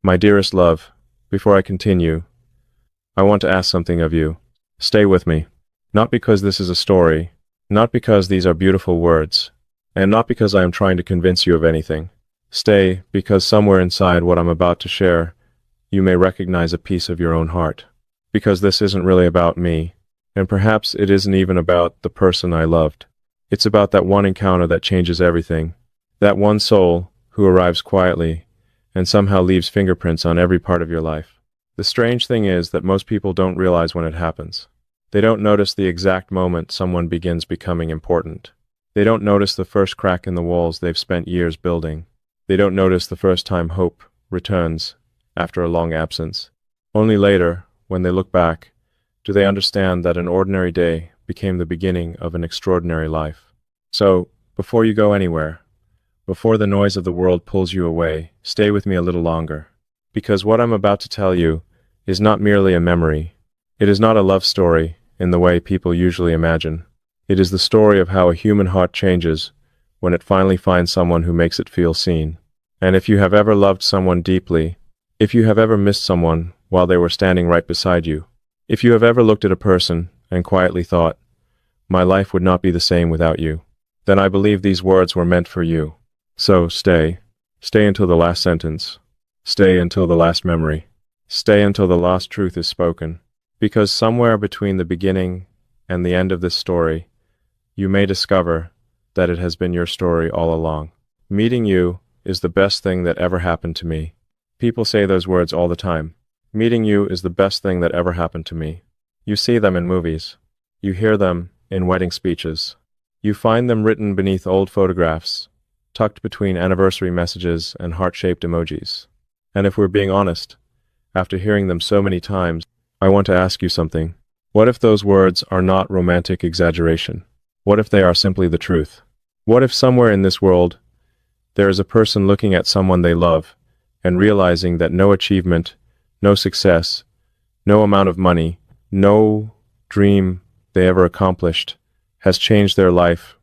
My dearest love, before I continue, I want to ask something of you. Stay with me. Not because this is a story, not because these are beautiful words, and not because I am trying to convince you of anything. Stay because somewhere inside what I'm about to share, you may recognize a piece of your own heart. Because this isn't really about me, and perhaps it isn't even about the person I loved. It's about that one encounter that changes everything. That one soul who arrives quietly and somehow leaves fingerprints on every part of your life. The strange thing is that most people don't realize when it happens. They don't notice the exact moment someone begins becoming important. They don't notice the first crack in the walls they've spent years building. They don't notice the first time hope returns after a long absence. Only later, when they look back, do they understand that an ordinary day became the beginning of an extraordinary life. So, before you go anywhere, before the noise of the world pulls you away, stay with me a little longer. Because what I'm about to tell you is not merely a memory. It is not a love story in the way people usually imagine. It is the story of how a human heart changes when it finally finds someone who makes it feel seen. And if you have ever loved someone deeply, if you have ever missed someone while they were standing right beside you, if you have ever looked at a person and quietly thought, "My life would not be the same without you," then I believe these words were meant for you. So stay. Stay until the last sentence. Stay until the last memory. Stay until the last truth is spoken. Because somewhere between the beginning and the end of this story, you may discover that it has been your story all along. Meeting you is the best thing that ever happened to me. People say those words all the time. Meeting you is the best thing that ever happened to me. You see them in movies. You hear them in wedding speeches. You find them written beneath old photographs, tucked between anniversary messages and heart-shaped emojis. And if we're being honest, after hearing them so many times, I want to ask you something. What if those words are not romantic exaggeration? What if they are simply the truth? What if somewhere in this world, there is a person looking at someone they love and realizing that no achievement, no success, no amount of money, no dream they ever accomplished has changed their life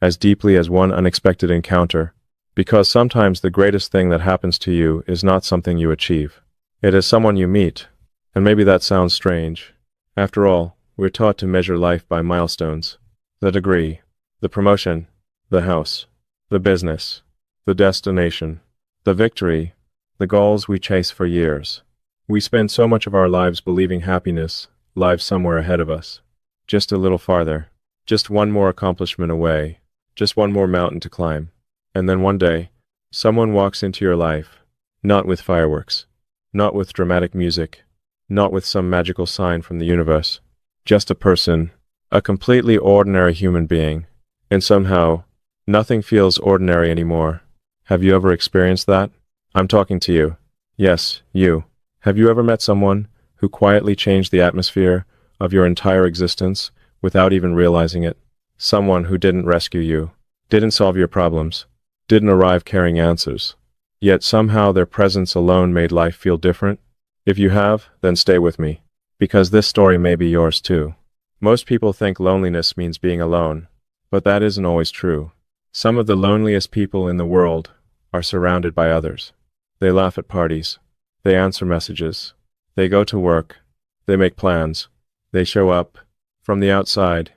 as deeply as one unexpected encounter? Because sometimes the greatest thing that happens to you is not something you achieve. It is someone you meet. And maybe that sounds strange. After all, we're taught to measure life by milestones. The degree, the promotion, the house, the business, the destination, the victory, the goals we chase for years. We spend so much of our lives believing happiness lies somewhere ahead of us. Just a little farther. Just one more accomplishment away. Just one more mountain to climb. And then one day, someone walks into your life, not with fireworks, not with dramatic music, not with some magical sign from the universe. Just a person, a completely ordinary human being. And somehow, nothing feels ordinary anymore. Have you ever experienced that? I'm talking to you. Yes, you. Have you ever met someone who quietly changed the atmosphere of your entire existence without even realizing it? Someone who didn't rescue you, didn't solve your problems, didn't arrive carrying answers. Yet somehow their presence alone made life feel different? If you have, then stay with me, because this story may be yours too. Most people think loneliness means being alone, but that isn't always true. Some of the loneliest people in the world are surrounded by others. They laugh at parties. They answer messages. They go to work. They make plans. They show up. From the outside,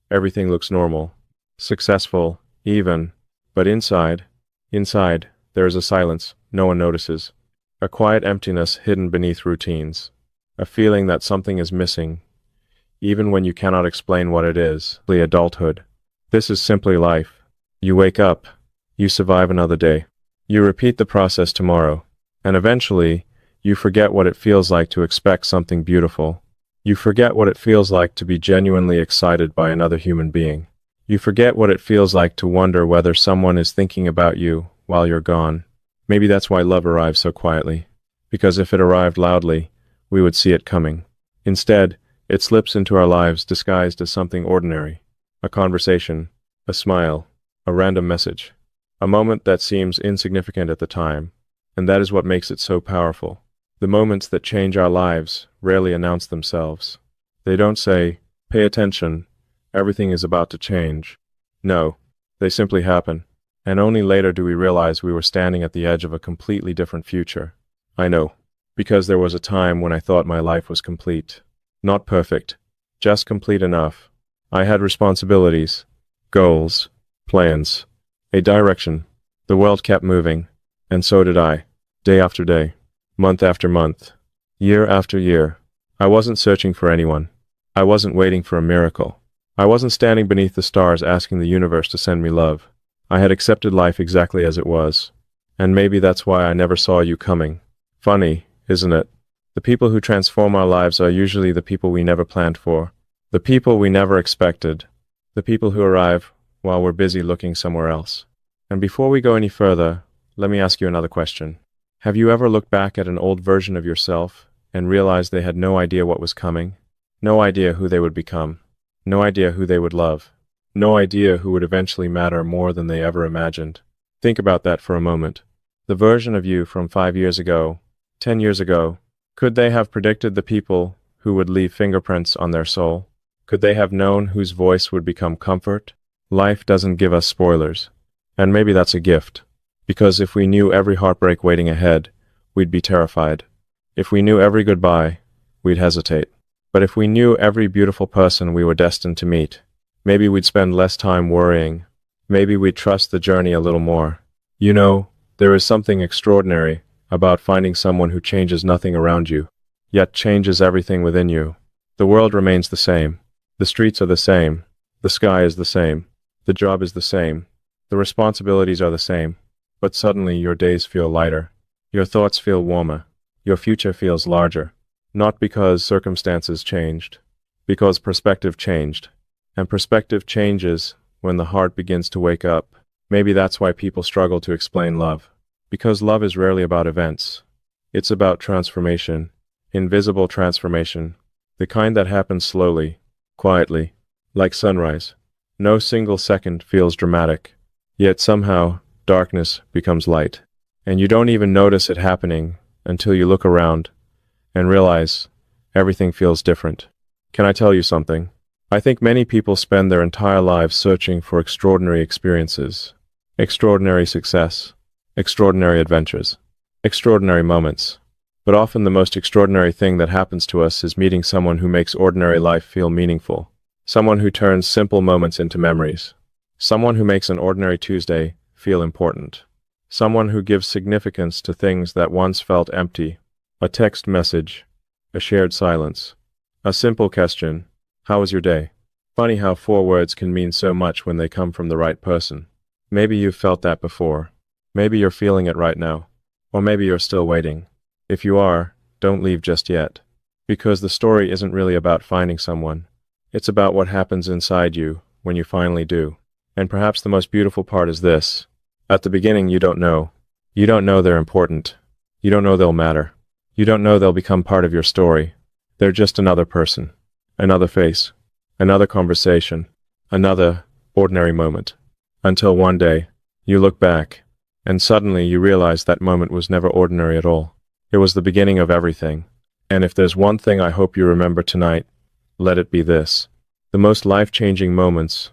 everything looks normal, successful, even. But inside, there is a silence no one notices. A quiet emptiness hidden beneath routines. A feeling that something is missing, even when you cannot explain what it is. Adulthood. This is simply life. You wake up. You survive another day. You repeat the process tomorrow. And eventually, you forget what it feels like to expect something beautiful. You forget what it feels like to be genuinely excited by another human being. You forget what it feels like to wonder whether someone is thinking about you while you're gone. Maybe that's why love arrives so quietly. Because if it arrived loudly, we would see it coming. Instead, it slips into our lives disguised as something ordinary. A conversation, a smile, a random message. A moment that seems insignificant at the time. And that is what makes it so powerful. The moments that change our lives rarely announce themselves. They don't say, "Pay attention, everything is about to change." No, they simply happen. And only later do we realize we were standing at the edge of a completely different future. I know. Because there was a time when I thought my life was complete. Not perfect. Just complete enough. I had responsibilities, goals, plans, a direction. The world kept moving, and so did I. Day after day, month after month, year after year. I wasn't searching for anyone. I wasn't waiting for a miracle. I wasn't standing beneath the stars asking the universe to send me love. I had accepted life exactly as it was. And maybe that's why I never saw you coming. Funny, isn't it? The people who transform our lives are usually the people we never planned for. The people we never expected. The people who arrive while we're busy looking somewhere else. And before we go any further, let me ask you another question. Have you ever looked back at an old version of yourself and realized they had no idea what was coming? No idea who they would become. No idea who they would love. No idea who would eventually matter more than they ever imagined. Think about that for a moment. The version of you from 5 years ago, 10 years ago, could they have predicted the people who would leave fingerprints on their soul? Could they have known whose voice would become comfort? Life doesn't give us spoilers. And maybe that's a gift. Because if we knew every heartbreak waiting ahead, we'd be terrified. If we knew every goodbye, we'd hesitate. But if we knew every beautiful person we were destined to meet, maybe we'd spend less time worrying. Maybe we'd trust the journey a little more. You know, there is something extraordinary about finding someone who changes nothing around you, yet changes everything within you. The world remains the same. The streets are the same. The sky is the same. The job is the same. The responsibilities are the same. But suddenly your days feel lighter. Your thoughts feel warmer. Your future feels larger. Not because circumstances changed, because perspective changed. And perspective changes when the heart begins to wake up. Maybe that's why people struggle to explain love. Because love is rarely about events. It's about transformation. Invisible transformation. The kind that happens slowly, quietly, like sunrise. No single second feels dramatic. Yet somehow, darkness becomes light. And you don't even notice it happening until you look around and realize everything feels different. Can I tell you something? I think many people spend their entire lives searching for extraordinary experiences, extraordinary success, extraordinary adventures, extraordinary moments. But often the most extraordinary thing that happens to us is meeting someone who makes ordinary life feel meaningful. Someone who turns simple moments into memories. Someone who makes an ordinary Tuesday feel important. Someone who gives significance to things that once felt empty. A text message, a shared silence, a simple question, "How was your day?" Funny how 4 words can mean so much when they come from the right person. Maybe you've felt that before. Maybe you're feeling it right now. Or maybe you're still waiting. If you are, don't leave just yet. Because the story isn't really about finding someone. It's about what happens inside you when you finally do. And perhaps the most beautiful part is this. At the beginning you don't know. You don't know they're important. You don't know they'll matter. You don't know they'll become part of your story. They're just another person. Another face. Another conversation. Another ordinary moment. Until one day, you look back, and suddenly you realize that moment was never ordinary at all. It was the beginning of everything. And if there's one thing I hope you remember tonight, let it be this. The most life-changing moments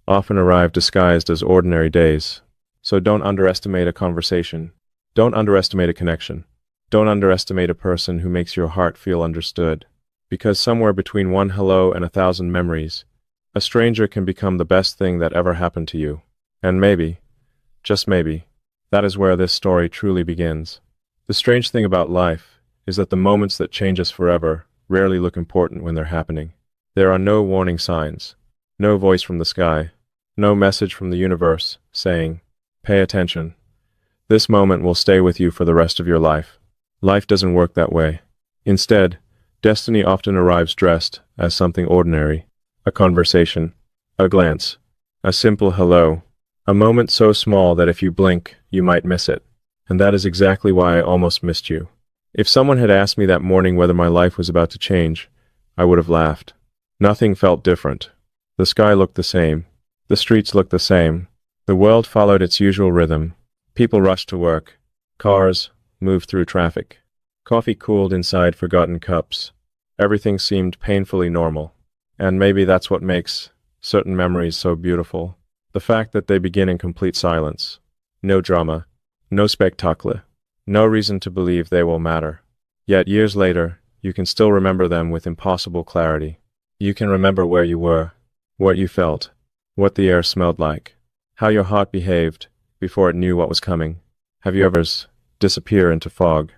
often arrive disguised as ordinary days. So don't underestimate a conversation. Don't underestimate a connection. Don't underestimate a person who makes your heart feel understood. Because somewhere between one hello and 1,000 memories, a stranger can become the best thing that ever happened to you. And maybe, just maybe, that is where this story truly begins. The strange thing about life is that the moments that change us forever rarely look important when they're happening. There are no warning signs, no voice from the sky, no message from the universe saying, "Pay attention. This moment will stay with you for the rest of your life." Life doesn't work that way. Instead, destiny often arrives dressed as something ordinary. A conversation, a glance, a simple hello, a moment so small that if you blink, you might miss it. And that is exactly why I almost missed you. If someone had asked me that morning whether my life was about to change, I would have laughed. Nothing felt different. The sky looked the same. The streets looked the same. The world followed its usual rhythm. People rushed to work. Cars moved through traffic. Coffee cooled inside forgotten cups. Everything seemed painfully normal. And maybe that's what makes certain memories so beautiful. The fact that they begin in complete silence. No drama. No spectacle. No reason to believe they will matter. Yet years later, you can still remember them with impossible clarity. You can remember where you were, what you felt, what the air smelled like, how your heart behaved before it knew what was coming. Have you ever disappear into fog?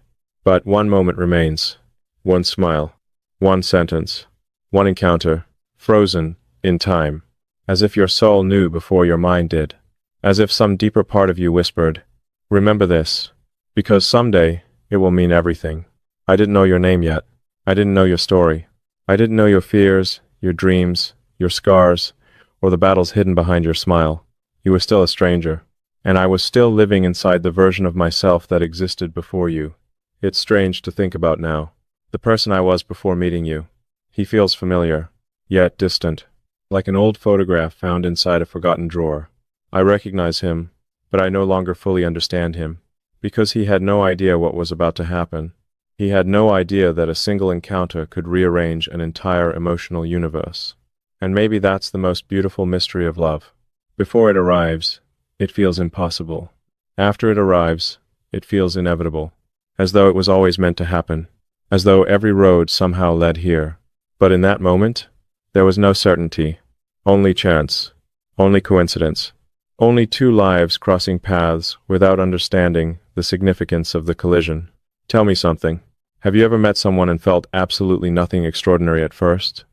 But one moment remains, one smile, one sentence, one encounter, frozen in time, as if your soul knew before your mind did, as if some deeper part of you whispered, "Remember this, because someday it will mean everything." I didn't know your name yet. I didn't know your story. I didn't know your fears, your dreams, your scars, or the battles hidden behind your smile. You were still a stranger, and I was still living inside the version of myself that existed before you. It's strange to think about now. The person I was before meeting you. He feels familiar, yet distant, like an old photograph found inside a forgotten drawer. I recognize him, but I no longer fully understand him, because he had no idea what was about to happen. He had no idea that a single encounter could rearrange an entire emotional universe. And maybe that's the most beautiful mystery of love. Before it arrives, it feels impossible. After it arrives, it feels inevitable, as though it was always meant to happen, as though every road somehow led here. But in that moment, there was no certainty, only chance, only coincidence, only two lives crossing paths without understanding the significance of the collision. Tell me something. Have you ever met someone and felt absolutely nothing extraordinary at first?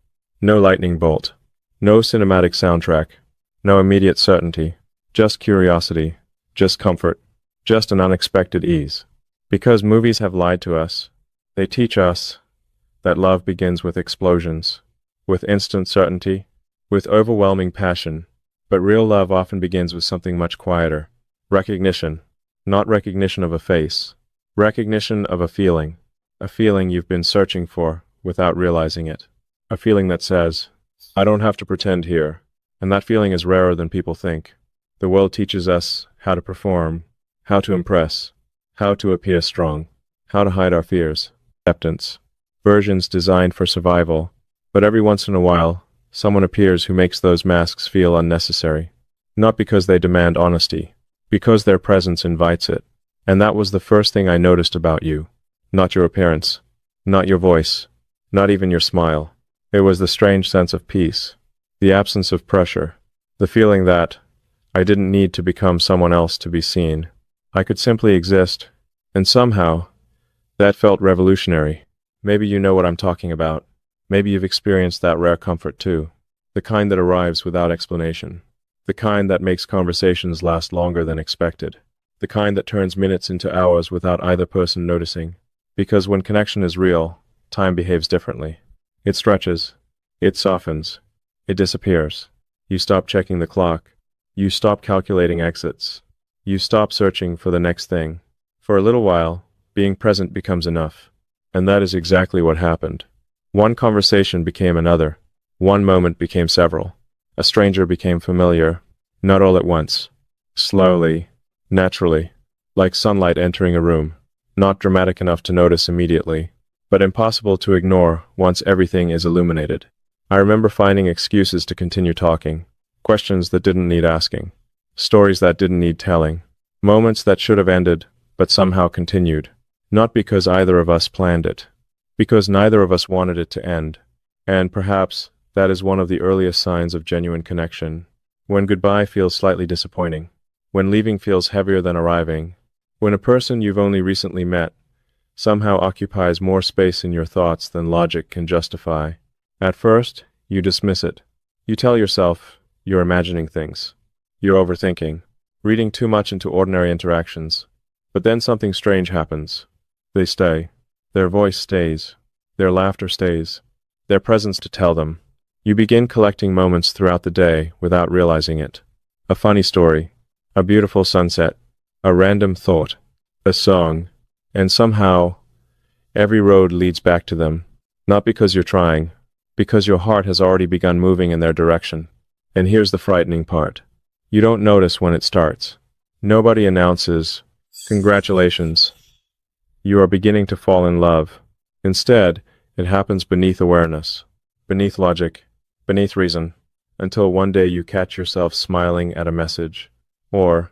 No lightning bolt, no cinematic soundtrack, no immediate certainty, just curiosity, just comfort, just an unexpected ease. Because movies have lied to us, they teach us that love begins with explosions, with instant certainty, with overwhelming passion, but real love often begins with something much quieter. Recognition, not recognition of a face, recognition of a feeling you've been searching for without realizing it. A feeling that says, "I don't have to pretend here." And that feeling is rarer than people think. The world teaches us how to perform, how to impress, how to appear strong, how to hide our fears. Acceptance. Versions designed for survival. But every once in a while, someone appears who makes those masks feel unnecessary. Not because they demand honesty, because their presence invites it. And that was the first thing I noticed about you. Not your appearance, not your voice, not even your smile. It was the strange sense of peace, the absence of pressure, the feeling that I didn't need to become someone else to be seen. I could simply exist, and somehow, that felt revolutionary. Maybe you know what I'm talking about. Maybe you've experienced that rare comfort too. The kind that arrives without explanation. The kind that makes conversations last longer than expected. The kind that turns minutes into hours without either person noticing. Because when connection is real, time behaves differently. It stretches. It softens. It disappears. You stop checking the clock. You stop calculating exits. You stop searching for the next thing. For a little while, being present becomes enough. And that is exactly what happened. One conversation became another. One moment became several. A stranger became familiar. Not all at once. Slowly. Naturally. Like sunlight entering a room. Not dramatic enough to notice immediately, but impossible to ignore once everything is illuminated. I remember finding excuses to continue talking, questions that didn't need asking, stories that didn't need telling, moments that should have ended, but somehow continued. Not because either of us planned it, because neither of us wanted it to end. And perhaps that is one of the earliest signs of genuine connection, when goodbye feels slightly disappointing, when leaving feels heavier than arriving, when a person you've only recently met somehow occupies more space in your thoughts than logic can justify. At first, you dismiss it. You tell yourself you're imagining things. You're overthinking, reading too much into ordinary interactions. But then something strange happens. They stay. Their voice stays. Their laughter stays. Their presence to tell them. You begin collecting moments throughout the day without realizing it. A funny story. A beautiful sunset. A random thought, a song, and somehow, every road leads back to them, not because you're trying, because your heart has already begun moving in their direction. And here's the frightening part. You don't notice when it starts. Nobody announces, "Congratulations. You are beginning to fall in love." Instead, it happens beneath awareness, beneath logic, beneath reason, until one day you catch yourself smiling at a message, or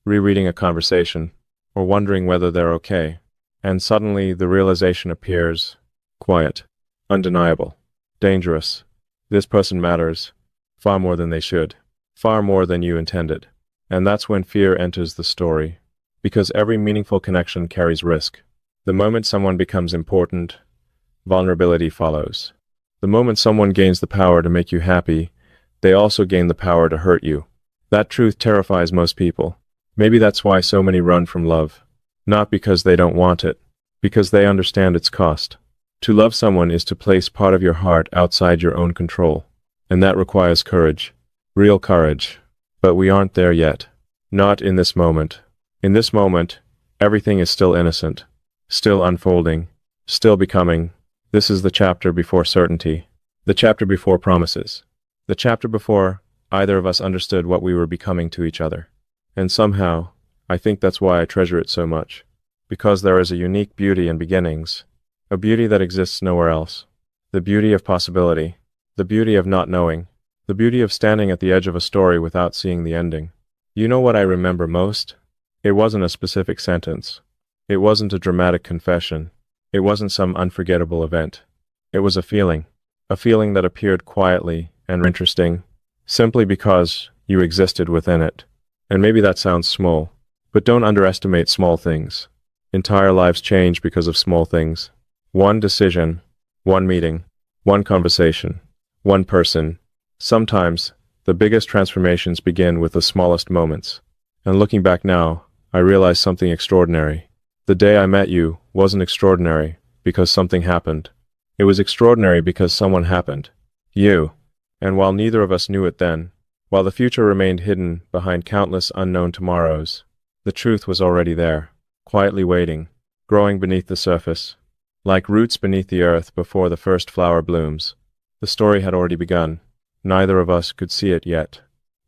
rereading a conversation, or wondering whether they're okay. And suddenly the realization appears, quiet, undeniable, dangerous. This person matters, far more than they should, far more than you intended. And that's when fear enters the story, because every meaningful connection carries risk. The moment someone becomes important, vulnerability follows. The moment someone gains the power to make you happy, they also gain the power to hurt you. That truth terrifies most people. Maybe that's why so many run from love. Not because they don't want it, because they understand its cost. To love someone is to place part of your heart outside your own control, and that requires courage, real courage. But we aren't there yet. Not in this moment. In this moment, everything is still innocent, still unfolding, still becoming. This is the chapter before certainty, the chapter before promises, the chapter before either of us understood what we were becoming to each other. And somehow, I think that's why I treasure it so much, because there is a unique beauty in beginnings, a beauty that exists nowhere else, the beauty of possibility, the beauty of not knowing, the beauty of standing at the edge of a story without seeing the ending. You know what I remember most? It wasn't a specific sentence. It wasn't a dramatic confession. It wasn't some unforgettable event. It was a feeling that appeared quietly and interesting, simply because you existed within it. And maybe that sounds small, but don't underestimate small things. Entire lives change because of small things. One decision, one meeting, one conversation, one person. Sometimes, the biggest transformations begin with the smallest moments. And looking back now, I realize something extraordinary. The day I met you wasn't extraordinary because something happened. It was extraordinary because someone happened. You. And while neither of us knew it then, while the future remained hidden behind countless unknown tomorrows, the truth was already there, quietly waiting, growing beneath the surface. Like roots beneath the earth before the first flower blooms. The story had already begun. Neither of us could see it yet,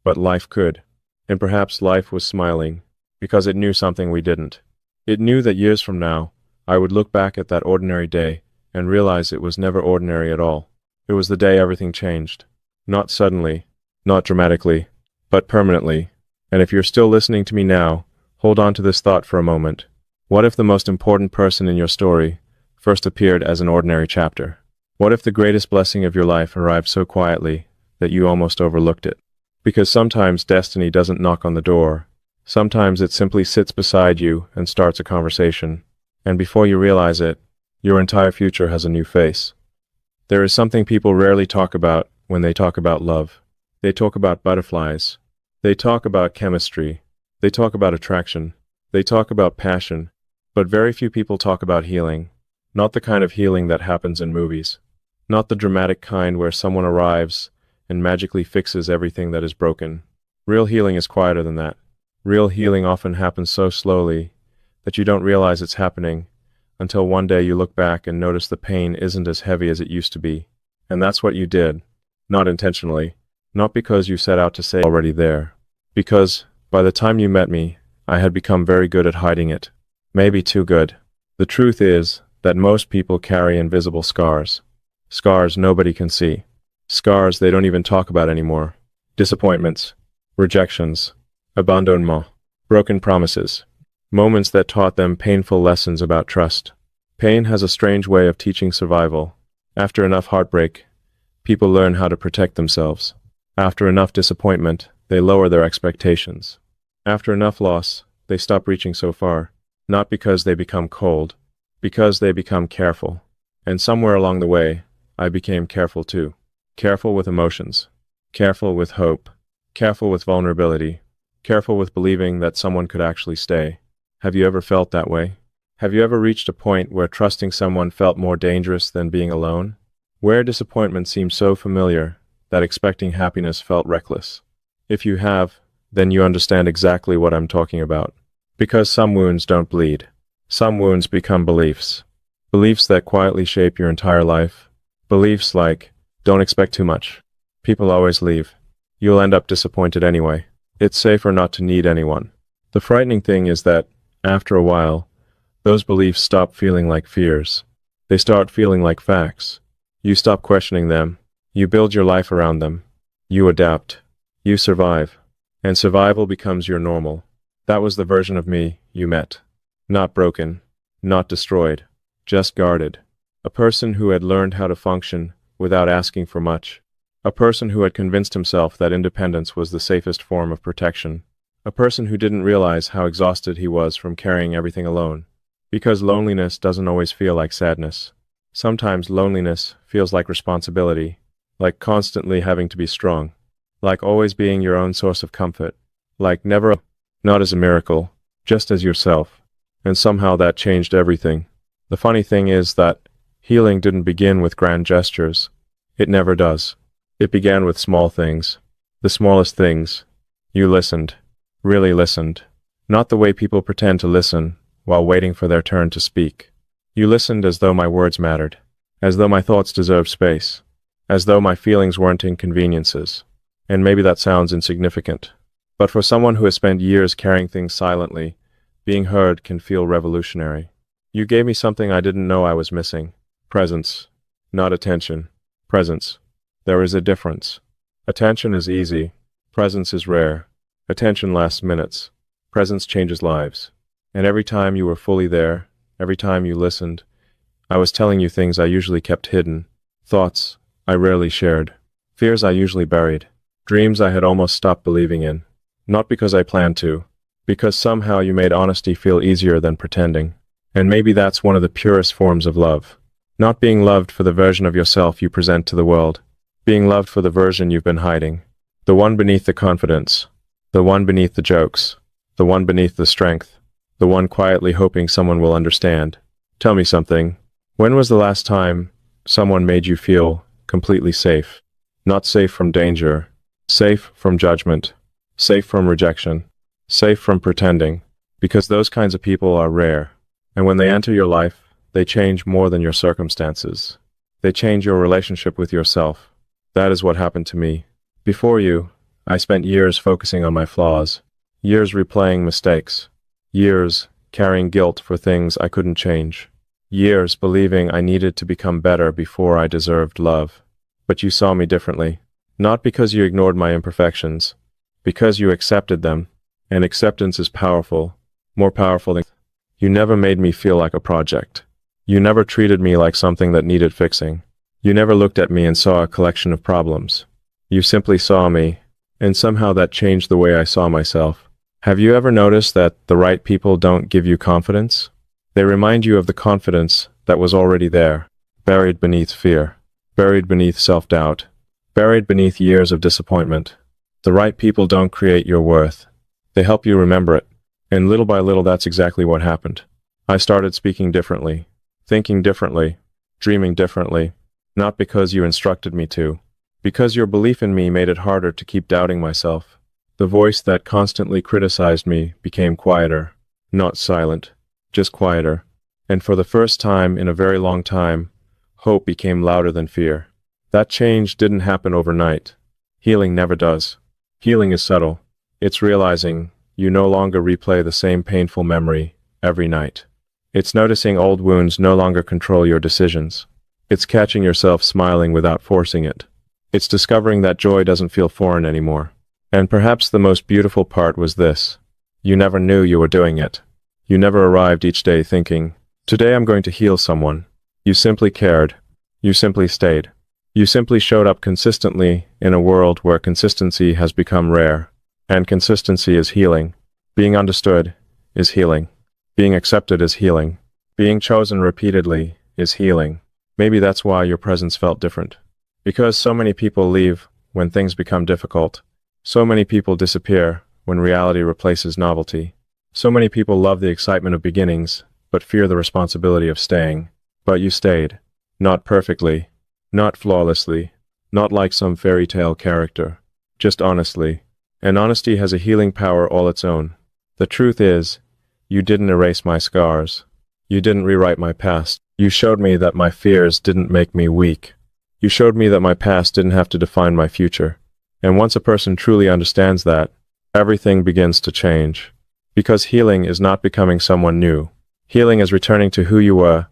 but life could. And perhaps life was smiling, because it knew something we didn't. It knew that years from now, I would look back at that ordinary day and realize it was never ordinary at all. It was the day everything changed. Not suddenly, not dramatically, but permanently. And if you're still listening to me now, hold on to this thought for a moment. What if the most important person in your story first appeared as an ordinary chapter? What if the greatest blessing of your life arrived so quietly that you almost overlooked it? Because sometimes destiny doesn't knock on the door. Sometimes it simply sits beside you and starts a conversation. And before you realize it, your entire future has a new face. There is something people rarely talk about when they talk about love. They talk about butterflies. They talk about chemistry. They talk about attraction. They talk about passion. But very few people talk about healing. Not the kind of healing that happens in movies. Not the dramatic kind where someone arrives and magically fixes everything that is broken. Real healing is quieter than that. Real healing often happens so slowly that you don't realize it's happening until one day you look back and notice the pain isn't as heavy as it used to be. And that's what you did. Not intentionally. Not because you set out to say already there. Because, by the time you met me, I had become very good at hiding it. Maybe too good. The truth is that most people carry invisible scars. Scars nobody can see. Scars they don't even talk about anymore. Disappointments, rejections, abandonnement, broken promises. Moments that taught them painful lessons about trust. Pain has a strange way of teaching survival. After enough heartbreak, people learn how to protect themselves. After enough disappointment, they lower their expectations. After enough loss, they stop reaching so far. Not because they become cold, because they become careful. And somewhere along the way, I became careful too. Careful with emotions. Careful with hope. Careful with vulnerability. Careful with believing that someone could actually stay. Have you ever felt that way? Have you ever reached a point where trusting someone felt more dangerous than being alone? Where disappointment seemed so familiar that expecting happiness felt reckless? If you have, then you understand exactly what I'm talking about. Because some wounds don't bleed. Some wounds become beliefs. Beliefs that quietly shape your entire life. Beliefs like, don't expect too much. People always leave. You'll end up disappointed anyway. It's safer not to need anyone. The frightening thing is that, after a while, those beliefs stop feeling like fears. They start feeling like facts. You stop questioning them. You build your life around them. You adapt. You survive. And survival becomes your normal. That was the version of me you met. Not broken, not destroyed, just guarded. A person who had learned how to function without asking for much. A person who had convinced himself that independence was the safest form of protection. A person who didn't realize how exhausted he was from carrying everything alone. Because loneliness doesn't always feel like sadness. Sometimes loneliness feels like responsibility, like constantly having to be strong, like always being your own source of comfort, like never, not as a miracle, just as yourself. And somehow that changed everything. The funny thing is that healing didn't begin with grand gestures. It never does. It began with small things. The smallest things. You listened. Really listened. Not the way people pretend to listen while waiting for their turn to speak. You listened as though my words mattered. As though my thoughts deserved space. As though my feelings weren't inconveniences. And maybe that sounds insignificant. But for someone who has spent years carrying things silently, being heard can feel revolutionary. You gave me something I didn't know I was missing. Presence. Not attention. Presence. There is a difference. Attention is easy. Presence is rare. Attention lasts minutes. Presence changes lives. And every time you were fully there, every time you listened, I was telling you things I usually kept hidden. Thoughts I rarely shared. Fears I usually buried. Dreams I had almost stopped believing in. Not because I planned to. Because somehow you made honesty feel easier than pretending. And maybe that's one of the purest forms of love. Not being loved for the version of yourself you present to the world. Being loved for the version you've been hiding. The one beneath the confidence. The one beneath the jokes. The one beneath the strength. The one quietly hoping someone will understand. Tell me something. When was the last time someone made you feel completely safe? Not safe from danger. Safe from judgment. Safe from rejection. Safe from pretending. Because those kinds of people are rare. And when they enter your life, they change more than your circumstances. They change your relationship with yourself. That is what happened to me. Before you, I spent years focusing on my flaws. Years replaying mistakes. Years carrying guilt for things I couldn't change. Years believing I needed to become better before I deserved love. But you saw me differently. Not because you ignored my imperfections. Because you accepted them. And acceptance is powerful. More powerful than... You never made me feel like a project. You never treated me like something that needed fixing. You never looked at me and saw a collection of problems. You simply saw me, and somehow that changed the way I saw myself. Have you ever noticed that the right people don't give you confidence? They remind you of the confidence that was already there, buried beneath fear, buried beneath self-doubt, buried beneath years of disappointment. The right people don't create your worth. They help you remember it. And little by little that's exactly what happened. I started speaking differently, thinking differently, dreaming differently, not because you instructed me to, because your belief in me made it harder to keep doubting myself. The voice that constantly criticized me became quieter, not silent, just quieter. And for the first time in a very long time, hope became louder than fear. That change didn't happen overnight. Healing never does. Healing is subtle. It's realizing you no longer replay the same painful memory every night. It's noticing old wounds no longer control your decisions. It's catching yourself smiling without forcing it. It's discovering that joy doesn't feel foreign anymore. And perhaps the most beautiful part was this. You never knew you were doing it. You never arrived each day thinking, today I'm going to heal someone. You simply cared. You simply stayed. You simply showed up consistently in a world where consistency has become rare. And consistency is healing. Being understood is healing. Being accepted is healing. Being chosen repeatedly is healing. Maybe that's why your presence felt different. Because so many people leave when things become difficult. So many people disappear when reality replaces novelty. So many people love the excitement of beginnings, but fear the responsibility of staying. But you stayed. Not perfectly. Not flawlessly. Not like some fairy tale character. Just honestly. And honesty has a healing power all its own. The truth is, you didn't erase my scars. You didn't rewrite my past. You showed me that my fears didn't make me weak. You showed me that my past didn't have to define my future. And once a person truly understands that, everything begins to change. Because healing is not becoming someone new. Healing is returning to who you were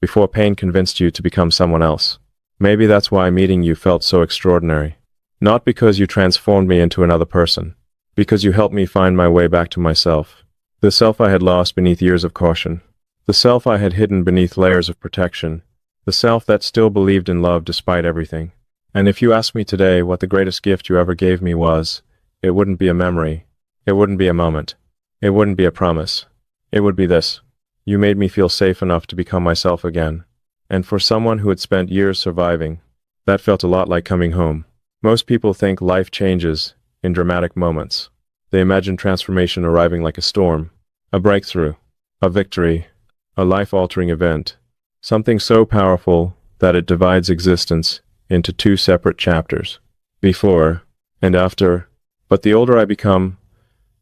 before pain convinced you to become someone else. Maybe that's why meeting you felt so extraordinary. Not because you transformed me into another person. Because you helped me find my way back to myself. The self I had lost beneath years of caution. The self I had hidden beneath layers of protection. The self that still believed in love despite everything. And if you ask me today what the greatest gift you ever gave me was, it wouldn't be a memory. It wouldn't be a moment. It wouldn't be a promise. It would be this. You made me feel safe enough to become myself again. And for someone who had spent years surviving, that felt a lot like coming home. Most people think life changes in dramatic moments. They imagine transformation arriving like a storm, a breakthrough, a victory, a life-altering event, something so powerful that it divides existence into two separate chapters, before and after. But the older I become,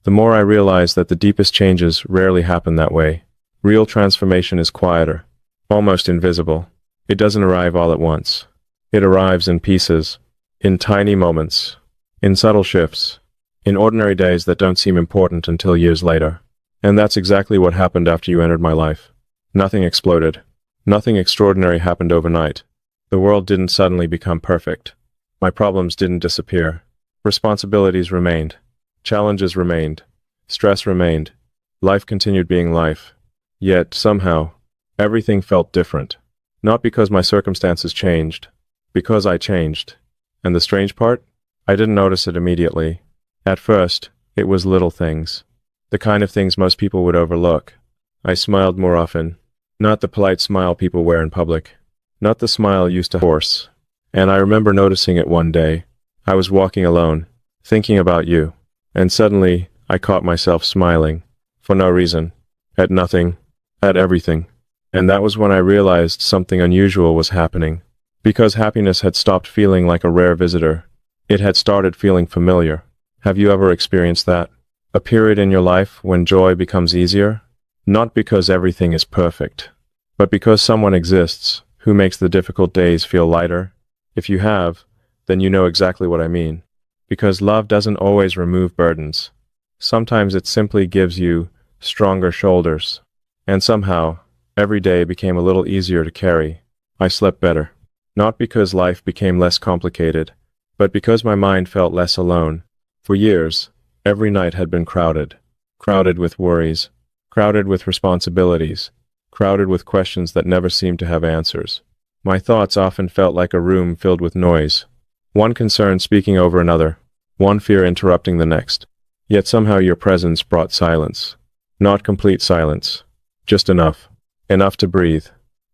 the more I realize that the deepest changes rarely happen that way. Real transformation is quieter, almost invisible. It doesn't arrive all at once. It arrives in pieces, in tiny moments, in subtle shifts, in ordinary days that don't seem important until years later. And that's exactly what happened after you entered my life. Nothing exploded. Nothing extraordinary happened overnight. The world didn't suddenly become perfect. My problems didn't disappear. Responsibilities remained. Challenges remained. Stress remained. Life continued being life. Yet, somehow, everything felt different. Not because my circumstances changed, because I changed. And the strange part? I didn't notice it immediately. At first, it was little things. The kind of things most people would overlook. I smiled more often. Not the polite smile people wear in public. Not the smile used to force. And I remember noticing it one day. I was walking alone, thinking about you. And suddenly, I caught myself smiling. For no reason. At nothing. At everything. And that was when I realized something unusual was happening. Because happiness had stopped feeling like a rare visitor. It had started feeling familiar. Have you ever experienced that? A period in your life when joy becomes easier? Not because everything is perfect, but because someone exists who makes the difficult days feel lighter. If you have, then you know exactly what I mean. Because love doesn't always remove burdens. Sometimes it simply gives you stronger shoulders. And somehow, every day became a little easier to carry. I slept better. Not because life became less complicated, but because my mind felt less alone. For years, every night had been crowded. Crowded with worries. Crowded with responsibilities. Crowded with questions that never seemed to have answers. My thoughts often felt like a room filled with noise. One concern speaking over another. One fear interrupting the next. Yet somehow your presence brought silence. Not complete silence. Just enough. Enough to breathe.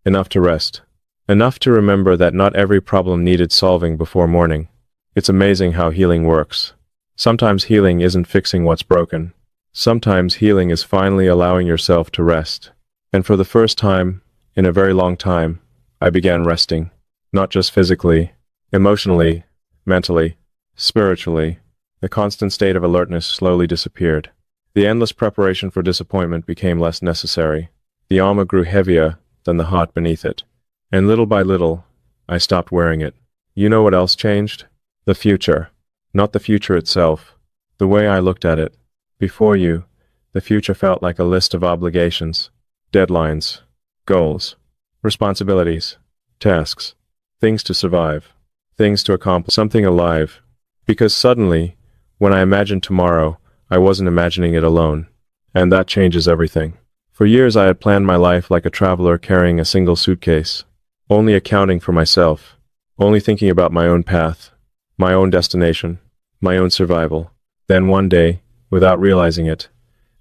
Enough to rest. Enough to remember that not every problem needed solving before morning. It's amazing how healing works. Sometimes healing isn't fixing what's broken. Sometimes healing is finally allowing yourself to rest. And for the first time, in a very long time, I began resting. Not just physically, emotionally, mentally, spiritually. The constant state of alertness slowly disappeared. The endless preparation for disappointment became less necessary. The armor grew heavier than the heart beneath it. And little by little, I stopped wearing it. You know what else changed? The future. Not the future itself. The way I looked at it. Before you, the future felt like a list of obligations, deadlines, goals, responsibilities, tasks, things to survive, things to accomplish, something alive. Because suddenly, when I imagined tomorrow, I wasn't imagining it alone. And that changes everything. For years I had planned my life like a traveler carrying a single suitcase, only accounting for myself, only thinking about my own path, my own destination, my own survival. Then one day, without realizing it,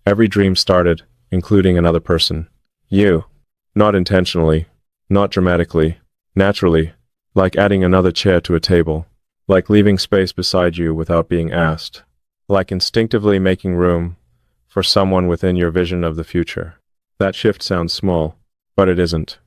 every dream started, including another person. You. Not intentionally, not dramatically, naturally, like adding another chair to a table, like leaving space beside you without being asked, like instinctively making room for someone within your vision of the future. That shift sounds small, but it isn't.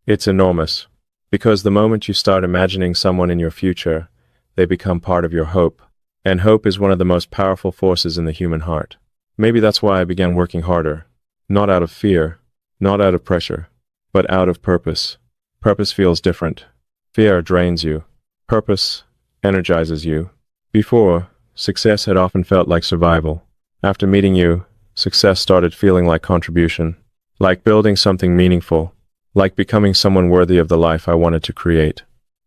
It's enormous. Because the moment you start imagining someone in your future, they become part of your hope. And hope is one of the most powerful forces in the human heart. Maybe that's why I began working harder. Not out of fear, not out of pressure, but out of purpose. Purpose feels different. Fear drains you. Purpose energizes you. Before, success had often felt like survival. After meeting you, success started feeling like contribution, like building something meaningful, like becoming someone worthy of the life I wanted to create.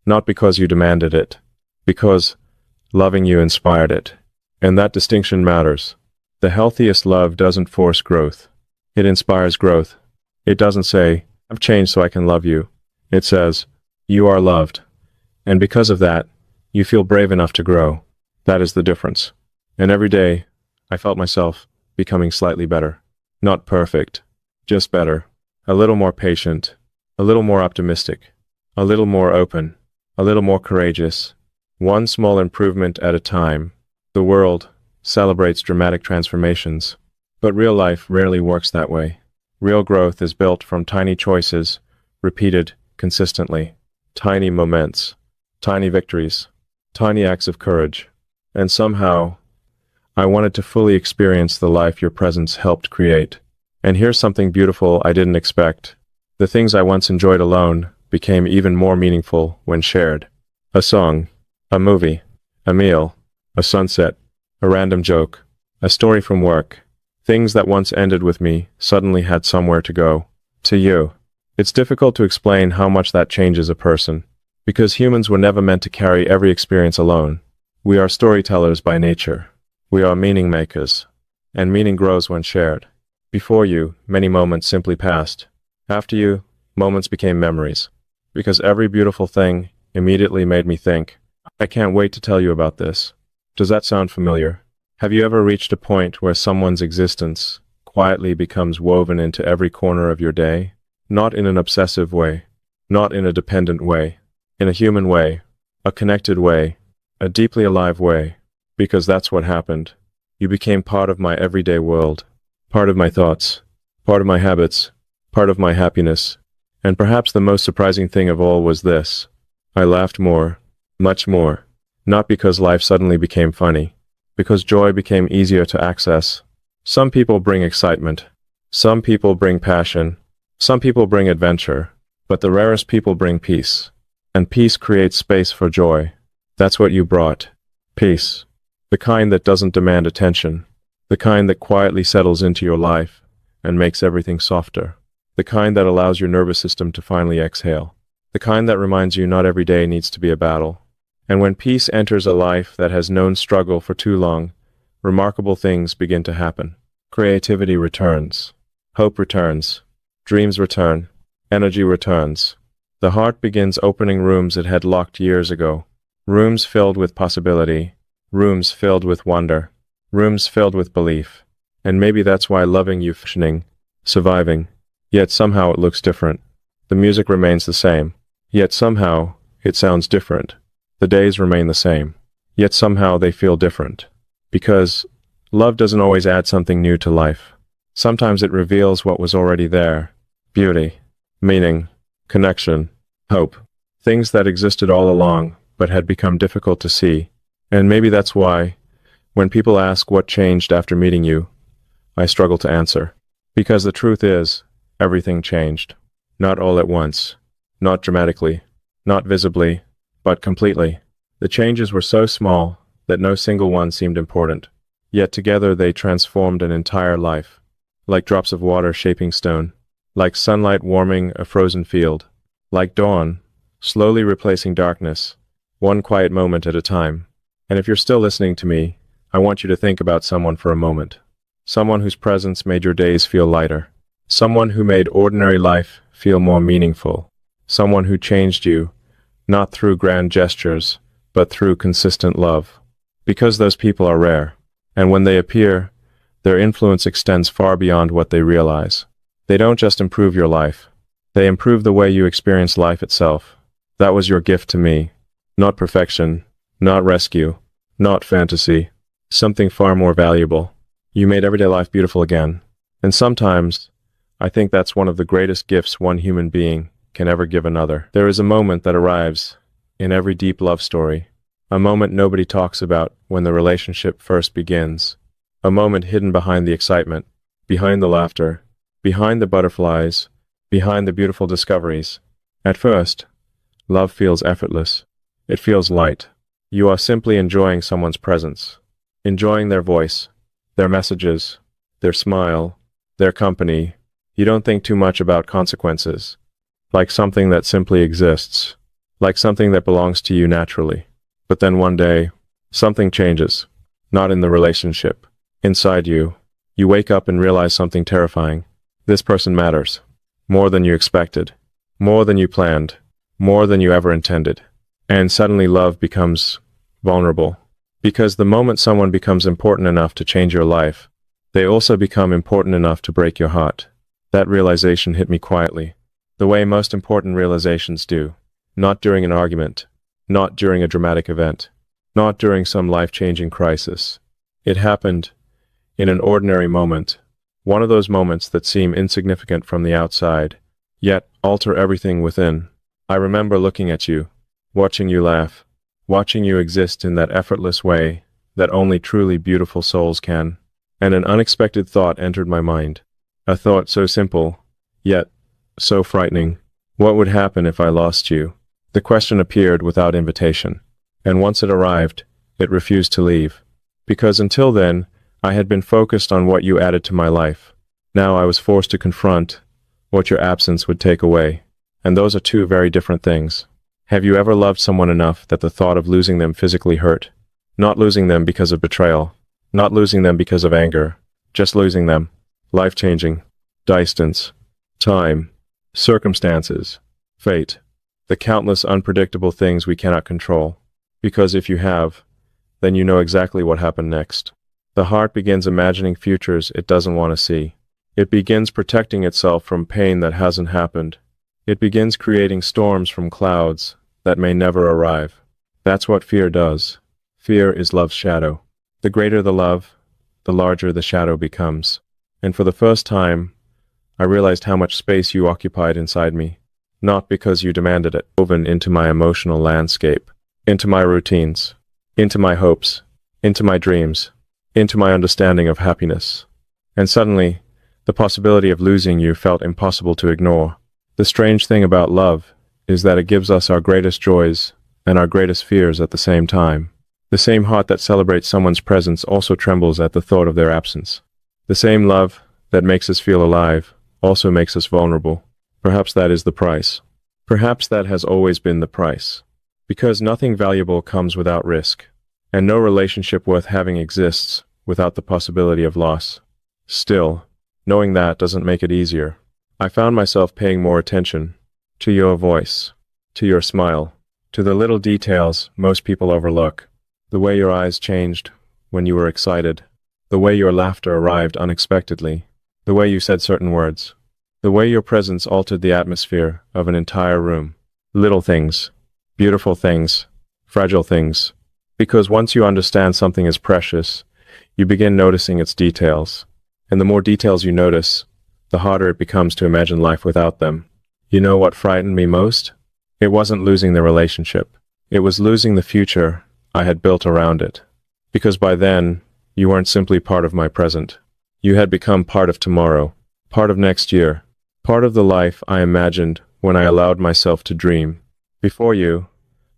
Not because you demanded it, because loving you inspired it. And that distinction matters. The healthiest love doesn't force growth. It inspires growth. It doesn't say, I've changed so I can love you. It says, you are loved. And because of that, you feel brave enough to grow. That is the difference. And every day, I felt myself becoming slightly better. Not perfect, just better. A little more patient, a little more optimistic, a little more open, a little more courageous. One small improvement at a time. The world celebrates dramatic transformations, but real life rarely works that way. Real growth is built from tiny choices, repeated consistently. Tiny moments, tiny victories, tiny acts of courage. And somehow, I wanted to fully experience the life your presence helped create. And here's something beautiful I didn't expect. The things I once enjoyed alone became even more meaningful when shared. A song, a movie, a meal, a sunset, a random joke, a story from work. Things that once ended with me suddenly had somewhere to go. To you. It's difficult to explain how much that changes a person, because humans were never meant to carry every experience alone. We are storytellers by nature. We are meaning makers, and meaning grows when shared. Before you, many moments simply passed. After you, moments became memories, because every beautiful thing immediately made me think, I can't wait to tell you about this. Does that sound familiar? Have you ever reached a point where someone's existence quietly becomes woven into every corner of your day? Not in an obsessive way, not in a dependent way, in a human way, a connected way, a deeply alive way, because that's what happened. You became part of my everyday world, part of my thoughts, part of my habits, part of my happiness. And perhaps the most surprising thing of all was this. I laughed more, much more, not because life suddenly became funny, because joy became easier to access. Some people bring excitement, some people bring passion, some people bring adventure, but the rarest people bring peace. And peace creates space for joy. That's what you brought. Peace. The kind that doesn't demand attention. The kind that quietly settles into your life and makes everything softer. The kind that allows your nervous system to finally exhale. The kind that reminds you not every day needs to be a battle. And when peace enters a life that has known struggle for too long, remarkable things begin to happen. Creativity returns. Hope returns. Dreams return. Energy returns. The heart begins opening rooms it had locked years ago. Rooms filled with possibility. Rooms filled with wonder. Rooms filled with belief. And maybe that's why loving you functioning, surviving. Yet somehow it looks different. The music remains the same. Yet somehow it sounds different. The days remain the same. Yet somehow they feel different. Because love doesn't always add something new to life. Sometimes it reveals what was already there. Beauty, meaning, connection, hope. Things that existed all along, but had become difficult to see. And maybe that's why, when people ask what changed after meeting you, I struggle to answer. Because the truth is, everything changed. Not all at once. Not dramatically. Not visibly. But completely. The changes were so small that no single one seemed important. Yet together they transformed an entire life. Like drops of water shaping stone. Like sunlight warming a frozen field. Like dawn, slowly replacing darkness. One quiet moment at a time. And if you're still listening to me, I want you to think about someone for a moment. Someone whose presence made your days feel lighter. Someone who made ordinary life feel more meaningful. Someone who changed you, not through grand gestures, but through consistent love. Because those people are rare. And when they appear, their influence extends far beyond what they realize. They don't just improve your life. They improve the way you experience life itself. That was your gift to me. Not perfection, not rescue, not fantasy. Something far more valuable. You made everyday life beautiful again. And sometimes, I think that's one of the greatest gifts one human being can ever give another. There is a moment that arrives in every deep love story. A moment nobody talks about when the relationship first begins. A moment hidden behind the excitement, behind the laughter, behind the butterflies, behind the beautiful discoveries. At first, love feels effortless. It feels light. You are simply enjoying someone's presence, enjoying their voice, their messages, their smile, their company. You don't think too much about consequences, like something that simply exists, like something that belongs to you naturally. But then one day, something changes, not in the relationship, Inside you, you wake up and realize something terrifying. This person matters. More than you expected. More than you planned. More than you ever intended. And suddenly love becomes vulnerable. Because the moment someone becomes important enough to change your life, they also become important enough to break your heart. That realization hit me quietly. The way most important realizations do. Not during an argument. Not during a dramatic event. Not during some life-changing crisis. It happened in an ordinary moment. One of those moments that seem insignificant from the outside, yet alter everything within. I remember looking at you, watching you laugh, watching you exist in that effortless way that only truly beautiful souls can. And an unexpected thought entered my mind. A thought so simple, yet so frightening. What would happen if I lost you? The question appeared without invitation. And once it arrived, it refused to leave. Because until then, I had been focused on what you added to my life. Now I was forced to confront what your absence would take away. And those are two very different things. Have you ever loved someone enough that the thought of losing them physically hurt? Not losing them because of betrayal. Not losing them because of anger. Just losing them. Life-changing. Distance. Time. Circumstances. Fate. The countless unpredictable things we cannot control. Because if you have, then you know exactly what happened next. The heart begins imagining futures it doesn't want to see. It begins protecting itself from pain that hasn't happened. It begins creating storms from clouds that may never arrive. That's what fear does. Fear is love's shadow. The greater the love, the larger the shadow becomes. And for the first time, I realized how much space you occupied inside me. Not because you demanded it, woven into my emotional landscape, into my routines, into my hopes, into my dreams, into my understanding of happiness. And suddenly, the possibility of losing you felt impossible to ignore. The strange thing about love is that it gives us our greatest joys and our greatest fears at the same time. The same heart that celebrates someone's presence also trembles at the thought of their absence. The same love that makes us feel alive also makes us vulnerable. Perhaps that is the price. Perhaps that has always been the price. Because nothing valuable comes without risk. And no relationship worth having exists without the possibility of loss. Still, knowing that doesn't make it easier. I found myself paying more attention to your voice, to your smile, to the little details most people overlook. The way your eyes changed when you were excited, the way your laughter arrived unexpectedly, the way you said certain words, the way your presence altered the atmosphere of an entire room. Little things, beautiful things, fragile things. Because once you understand something is precious, you begin noticing its details. And the more details you notice, the harder it becomes to imagine life without them. You know what frightened me most? It wasn't losing the relationship. It was losing the future I had built around it. Because by then, you weren't simply part of my present. You had become part of tomorrow, part of next year, part of the life I imagined when I allowed myself to dream. Before you,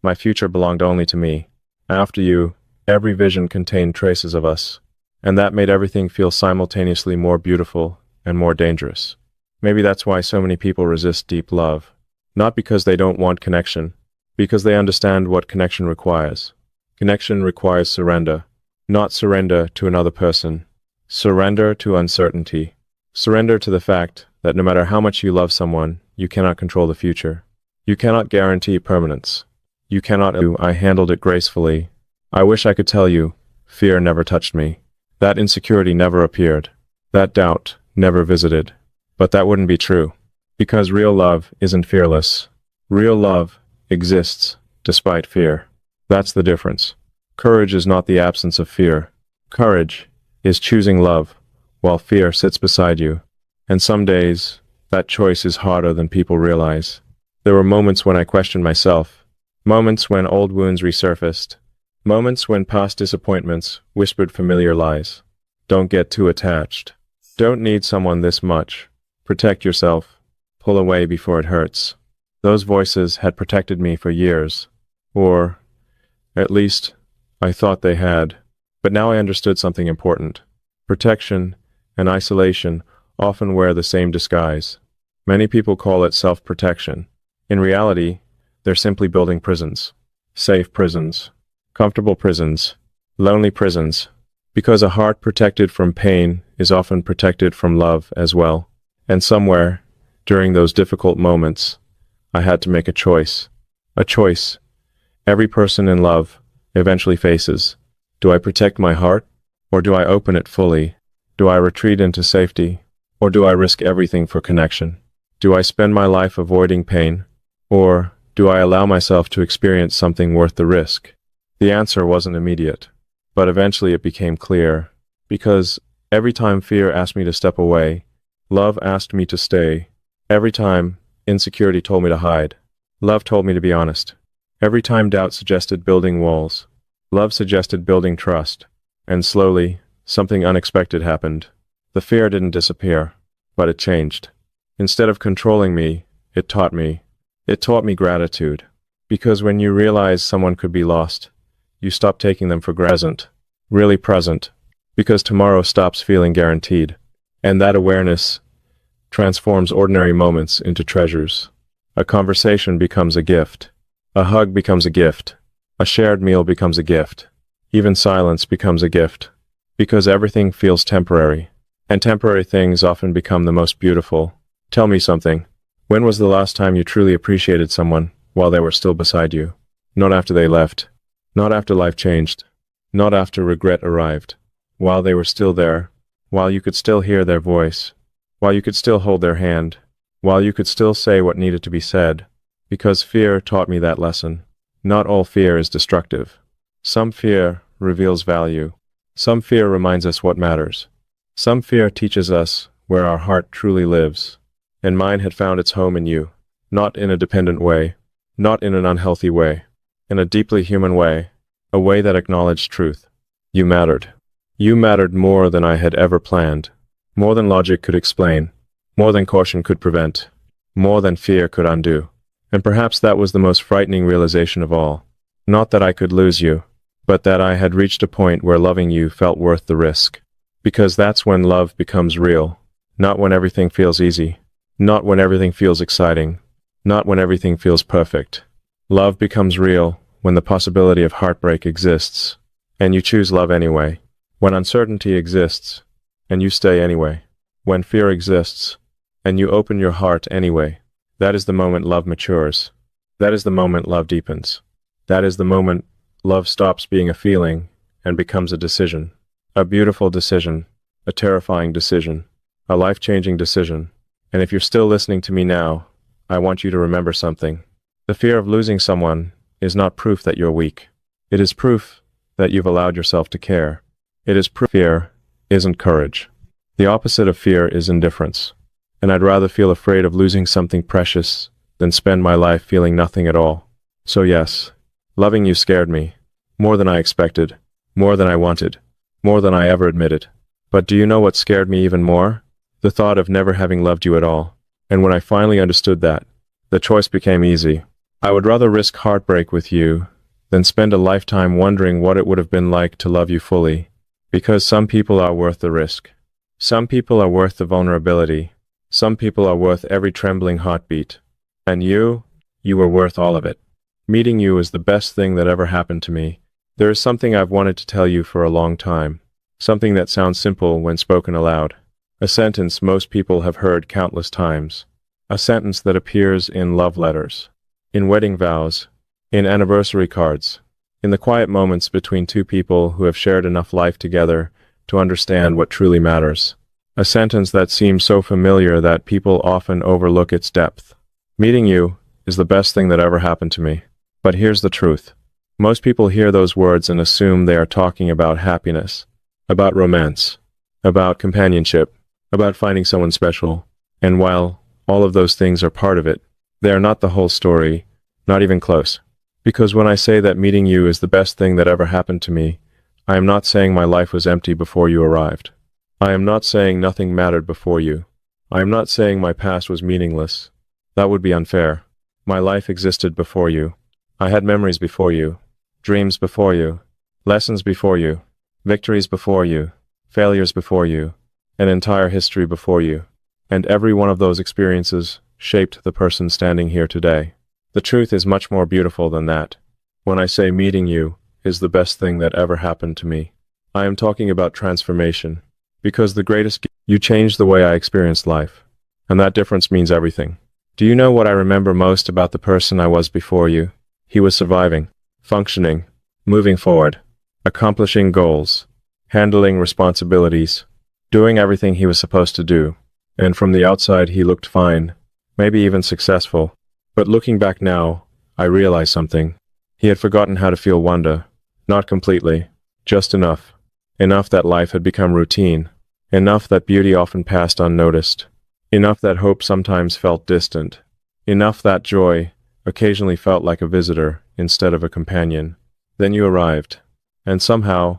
my future belonged only to me. After you, every vision contained traces of us, and that made everything feel simultaneously more beautiful and more dangerous. Maybe that's why so many people resist deep love. Not because they don't want connection, because they understand what connection requires. Connection requires surrender, not surrender to another person. Surrender to uncertainty. Surrender to the fact that no matter how much you love someone, you cannot control the future. You cannot guarantee permanence. You cannot. I handled it gracefully. I wish I could tell you, fear never touched me. That insecurity never appeared. That doubt never visited. But that wouldn't be true. Because real love isn't fearless. Real love exists despite fear. That's the difference. Courage is not the absence of fear. Courage is choosing love, while fear sits beside you. And some days, that choice is harder than people realize. There were moments when I questioned myself. Moments when old wounds resurfaced. Moments when past disappointments whispered familiar lies. Don't get too attached. Don't need someone this much. Protect yourself. Pull away before it hurts. Those voices had protected me for years. Or, at least, I thought they had. But now I understood something important. Protection and isolation often wear the same disguise. Many people call it self-protection. In reality, they're simply building prisons. Safe prisons. Comfortable prisons. Lonely prisons. Because a heart protected from pain is often protected from love as well. And somewhere, during those difficult moments, I had to make a choice. A choice every person in love eventually faces. Do I protect my heart, or do I open it fully? Do I retreat into safety, or do I risk everything for connection? Do I spend my life avoiding pain, or do I allow myself to experience something worth the risk? The answer wasn't immediate, but eventually it became clear, because every time fear asked me to step away, love asked me to stay. Every time insecurity told me to hide, love told me to be honest. Every time doubt suggested building walls, love suggested building trust. And slowly, something unexpected happened. The fear didn't disappear, but it changed. Instead of controlling me, it taught me. It taught me gratitude. Because when you realize someone could be lost, you stop taking them for granted, really present, because tomorrow stops feeling guaranteed. And that awareness transforms ordinary moments into treasures. A conversation becomes a gift. A hug becomes a gift. A shared meal becomes a gift. Even silence becomes a gift. Because everything feels temporary. And temporary things often become the most beautiful. Tell me something. When was the last time you truly appreciated someone while they were still beside you? Not after they left. Not after life changed. Not after regret arrived. While they were still there. While you could still hear their voice. While you could still hold their hand. While you could still say what needed to be said. Because fear taught me that lesson. Not all fear is destructive. Some fear reveals value. Some fear reminds us what matters. Some fear teaches us where our heart truly lives. And mine had found its home in you. Not in a dependent way. Not in an unhealthy way. In a deeply human way. A way that acknowledged truth. You mattered. You mattered more than I had ever planned. More than logic could explain. More than caution could prevent. More than fear could undo. And perhaps that was the most frightening realization of all. Not that I could lose you, but that I had reached a point where loving you felt worth the risk. Because that's when love becomes real. Not when everything feels easy. Not when everything feels exciting. Not when everything feels perfect. Love becomes real when the possibility of heartbreak exists, and you choose love anyway. When uncertainty exists, and you stay anyway. When fear exists, and you open your heart anyway. That is the moment love matures. That is the moment love deepens. That is the moment love stops being a feeling and becomes a decision. A beautiful decision. A terrifying decision. A life-changing decision. And if you're still listening to me now, I want you to remember something. The fear of losing someone is not proof that you're weak. It is proof that you've allowed yourself to care. It is proof fear isn't courage. The opposite of fear is indifference. And I'd rather feel afraid of losing something precious than spend my life feeling nothing at all. So yes, loving you scared me. More than I expected. More than I wanted. More than I ever admitted. But do you know what scared me even more? The thought of never having loved you at all. And when I finally understood that, the choice became easy. I would rather risk heartbreak with you than spend a lifetime wondering what it would have been like to love you fully. Because some people are worth the risk. Some people are worth the vulnerability. Some people are worth every trembling heartbeat. And you were worth all of it. Meeting you is the best thing that ever happened to me. There is something I've wanted to tell you for a long time. Something that sounds simple when spoken aloud. A sentence most people have heard countless times. A sentence that appears in love letters, in wedding vows, in anniversary cards, in the quiet moments between two people who have shared enough life together to understand what truly matters. A sentence that seems so familiar that people often overlook its depth. Meeting you is the best thing that ever happened to me. But here's the truth. Most people hear those words and assume they are talking about happiness, about romance, about companionship, about finding someone special. And while all of those things are part of it, they are not the whole story, not even close. Because when I say that meeting you is the best thing that ever happened to me, I am not saying my life was empty before you arrived. I am not saying nothing mattered before you. I am not saying my past was meaningless. That would be unfair. My life existed before you. I had memories before you, dreams before you, lessons before you, victories before you, failures before you, an entire history before you. And every one of those experiences shaped the person standing here today. The truth is much more beautiful than that. When I say meeting you is the best thing that ever happened to me, I am talking about transformation. Because the greatest you changed the way I experienced life. And that difference means everything. Do you know what I remember most about the person I was before you? He was surviving, functioning, moving forward, accomplishing goals, handling responsibilities, doing everything he was supposed to do. And from the outside he looked fine, maybe even successful. But looking back now, I realize something. He had forgotten how to feel wonder. Not completely, just enough. Enough that life had become routine. Enough that beauty often passed unnoticed. Enough that hope sometimes felt distant. Enough that joy occasionally felt like a visitor instead of a companion. Then you arrived. And somehow,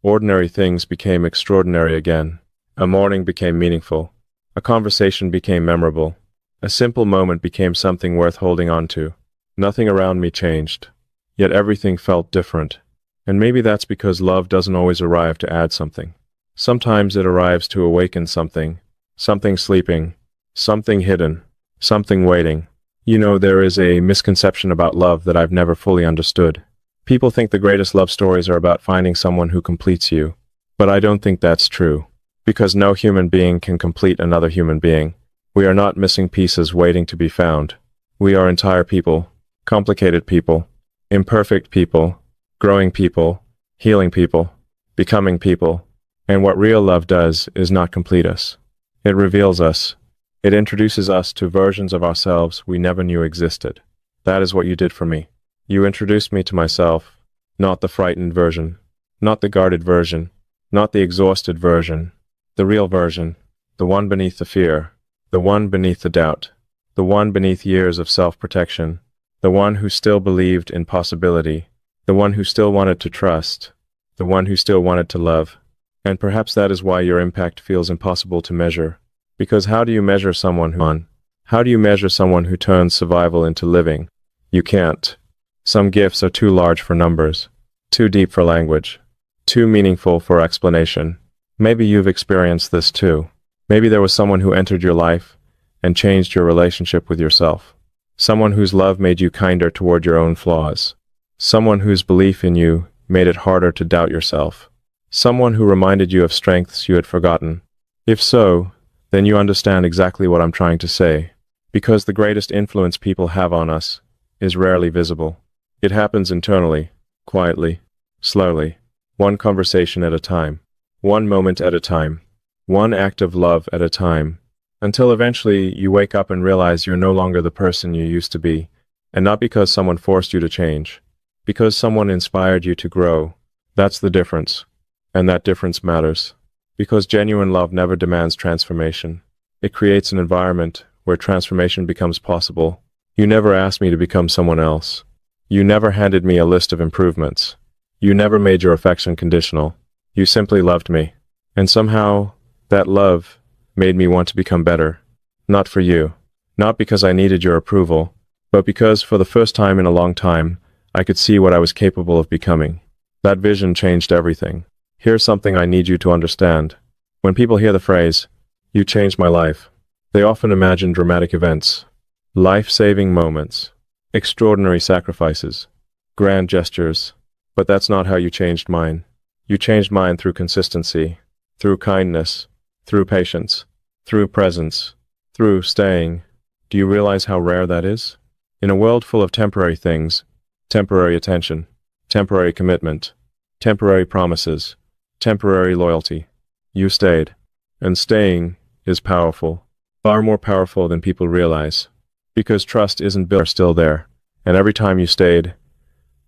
ordinary things became extraordinary again. A morning became meaningful. A conversation became memorable. A simple moment became something worth holding on to. Nothing around me changed. Yet everything felt different. And maybe that's because love doesn't always arrive to add something. Sometimes it arrives to awaken something. Something sleeping. Something hidden. Something waiting. You know, there is a misconception about love that I've never fully understood. People think the greatest love stories are about finding someone who completes you. But I don't think that's true. Because no human being can complete another human being. We are not missing pieces waiting to be found. We are entire people. Complicated people. Imperfect people. Growing people. Healing people. Becoming people. And what real love does is not complete us. It reveals us. It introduces us to versions of ourselves we never knew existed. That is what you did for me. You introduced me to myself, not the frightened version, not the guarded version, not the exhausted version, the real version, the one beneath the fear, the one beneath the doubt, the one beneath years of self-protection, the one who still believed in possibility, the one who still wanted to trust, the one who still wanted to love. And perhaps that is why your impact feels impossible to measure. Because how do you measure someone who turns survival into living? You can't. Some gifts are too large for numbers, too deep for language, too meaningful for explanation. Maybe you've experienced this too. Maybe there was someone who entered your life and changed your relationship with yourself. Someone whose love made you kinder toward your own flaws. Someone whose belief in you made it harder to doubt yourself. Someone who reminded you of strengths you had forgotten. If so, then you understand exactly what I'm trying to say. Because the greatest influence people have on us is rarely visible. It happens internally, quietly, slowly, one conversation at a time, one moment at a time, one act of love at a time, until eventually you wake up and realize you're no longer the person you used to be, and not because someone forced you to change, because someone inspired you to grow. That's the difference. And that difference matters. Because genuine love never demands transformation. It creates an environment where transformation becomes possible. You never asked me to become someone else. You never handed me a list of improvements. You never made your affection conditional. You simply loved me. And somehow, that love made me want to become better. Not for you. Not because I needed your approval, but because for the first time in a long time, I could see what I was capable of becoming. That vision changed everything. Here's something I need you to understand. When people hear the phrase, "You changed my life," they often imagine dramatic events, life-saving moments, extraordinary sacrifices, grand gestures. But that's not how you changed mine. You changed mine through consistency, through kindness, through patience, through presence, through staying. Do you realize how rare that is? In a world full of temporary things, temporary attention, temporary commitment, temporary promises, temporary loyalty, you stayed. And staying is powerful, far more powerful than people realize. Because trust isn't built, are still there. And every time you stayed,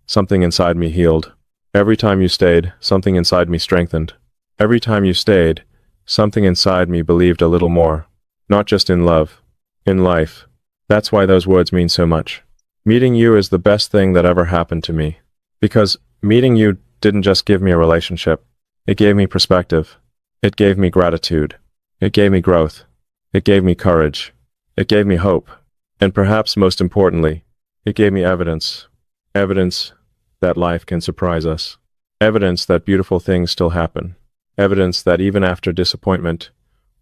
something inside me healed. Every time you stayed, something inside me strengthened. Every time you stayed, something inside me believed a little more. Not just in love, in life. That's why those words mean so much. Meeting you is the best thing that ever happened to me. Because meeting you didn't just give me a relationship. It gave me perspective. It gave me gratitude. It gave me growth. It gave me courage. It gave me hope. And perhaps most importantly, it gave me evidence. Evidence that life can surprise us. Evidence that beautiful things still happen. Evidence that even after disappointment,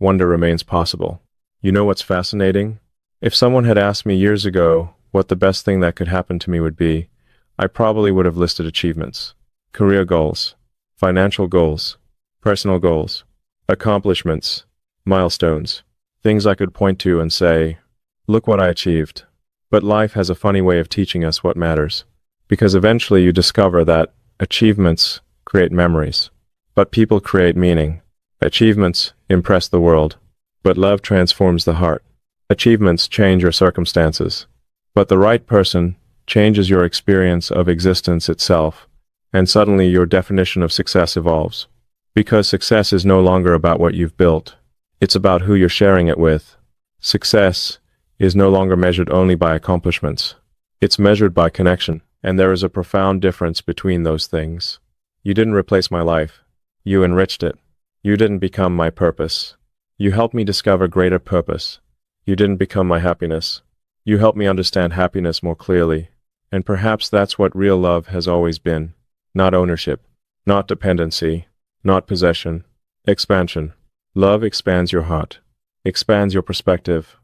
wonder remains possible. You know what's fascinating? If someone had asked me years ago what the best thing that could happen to me would be, I probably would have listed achievements, career goals, financial goals, personal goals, accomplishments, milestones, things I could point to and say, look what I achieved. But life has a funny way of teaching us what matters, because eventually you discover that achievements create memories, but people create meaning. Achievements impress the world, but love transforms the heart. Achievements change your circumstances, but the right person changes your experience of existence itself, and suddenly your definition of success evolves. Because success is no longer about what you've built, it's about who you're sharing it with. Success is no longer measured only by accomplishments. It's measured by connection, and there is a profound difference between those things. You didn't replace my life. You enriched it. You didn't become my purpose. You helped me discover greater purpose. You didn't become my happiness. You helped me understand happiness more clearly. And perhaps that's what real love has always been. Not ownership, not dependency, not possession. Expansion. Love expands your heart, expands your perspective,